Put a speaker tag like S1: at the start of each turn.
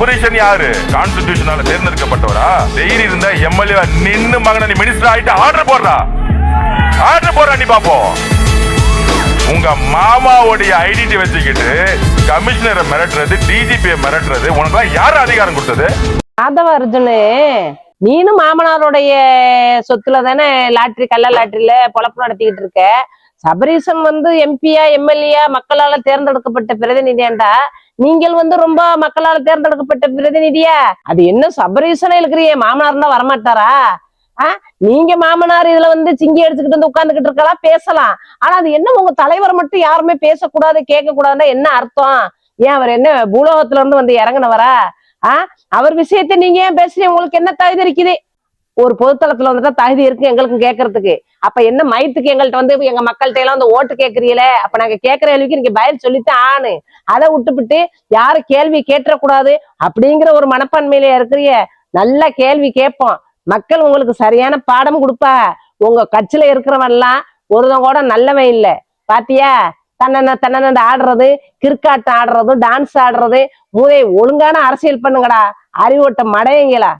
S1: புருஷன் யாரு? கான்ஸ்டிடியூஷனால தேர்ந்தெடுக்கப்பட்டவரா? தைரியம் இருந்தா எம்எல்ஏ நின்னு மகன நீ மினிஸ்டர் ஆயிட்டு ஆர்டர் போடுறா நீ பாப்போம். உங்க மாமாவுடைய ஐடென்டி வச்சுக்கிட்டு கமிஷனரை மிரட்டுறது, டிஜிபியை மிரட்டுறது உனக்கு யாரு அதிகாரம் கொடுத்தது?
S2: ஆதவ அர்ஜுனு, நீனும் மாமனாருடைய சொத்துல தானே கள்ள லாட்டரியில பொழப்பு நடத்திக்கிட்டு இருக்க. சபரீசன் எம்பியா எம்எல்ஏ மக்களால தேர்ந்தெடுக்கப்பட்ட பிரதிநிதியாண்டா, நீங்கள் ரொம்ப மக்களால் தேர்ந்தெடுக்கப்பட்ட பிரதிநிதியா? அது என்ன சபரீசனை இருக்கிறீங்க, மாமனார்னா வரமாட்டாரா? நீங்க மாமனார் இதுல சிங்கி அடிச்சுக்கிட்டு உட்கார்ந்துகிட்டு இருக்கலாம், பேசலாம். ஆனா அது என்ன உங்க தலைவர் மட்டும் யாருமே பேசக்கூடாது கேட்க கூடாதுன்னா என்ன அர்த்தம்? ஏன் அவர் என்ன பூலோகத்துல இருந்து இறங்கினவரா? அவர் விஷயத்த நீங்க ஏன் பேசுறீங்க? உங்களுக்கு என்ன தகுதி இருக்குது? ஒரு பொதுத்தளத்துல வந்துட்டா தகுதி இருக்கு எங்களுக்கு கேட்கறதுக்கு. அப்ப என்ன மயத்துக்கு எங்கள்கிட்ட எங்க மக்கள்கிட்ட எல்லாம் ஓட்டு கேட்கறீங்களே, அப்ப நாங்க கேட்கிற கேள்விக்கு நீங்க பதில் சொல்லித்தான் ஆணு. அதை விட்டுவிட்டு யாரு கேள்வி கேட்டக்கூடாது அப்படிங்கிற ஒரு மனப்பான்மையில இருக்கிறீங்க. நல்ல கேள்வி கேட்போம், மக்கள் உங்களுக்கு சரியான பாடம் கொடுப்பா. உங்க கட்சியில இருக்கிறவன் எல்லாம் ஒருதம் கூட நல்லவன் இல்லை. பாத்தியா, தன்ன ஆடுறது, கிரிக்கெட் ஆடுறது, டான்ஸ் ஆடுறது. ஒழுங்கான அரசியல் பண்ணுங்கடா, அறிவோட்ட மடையங்களா.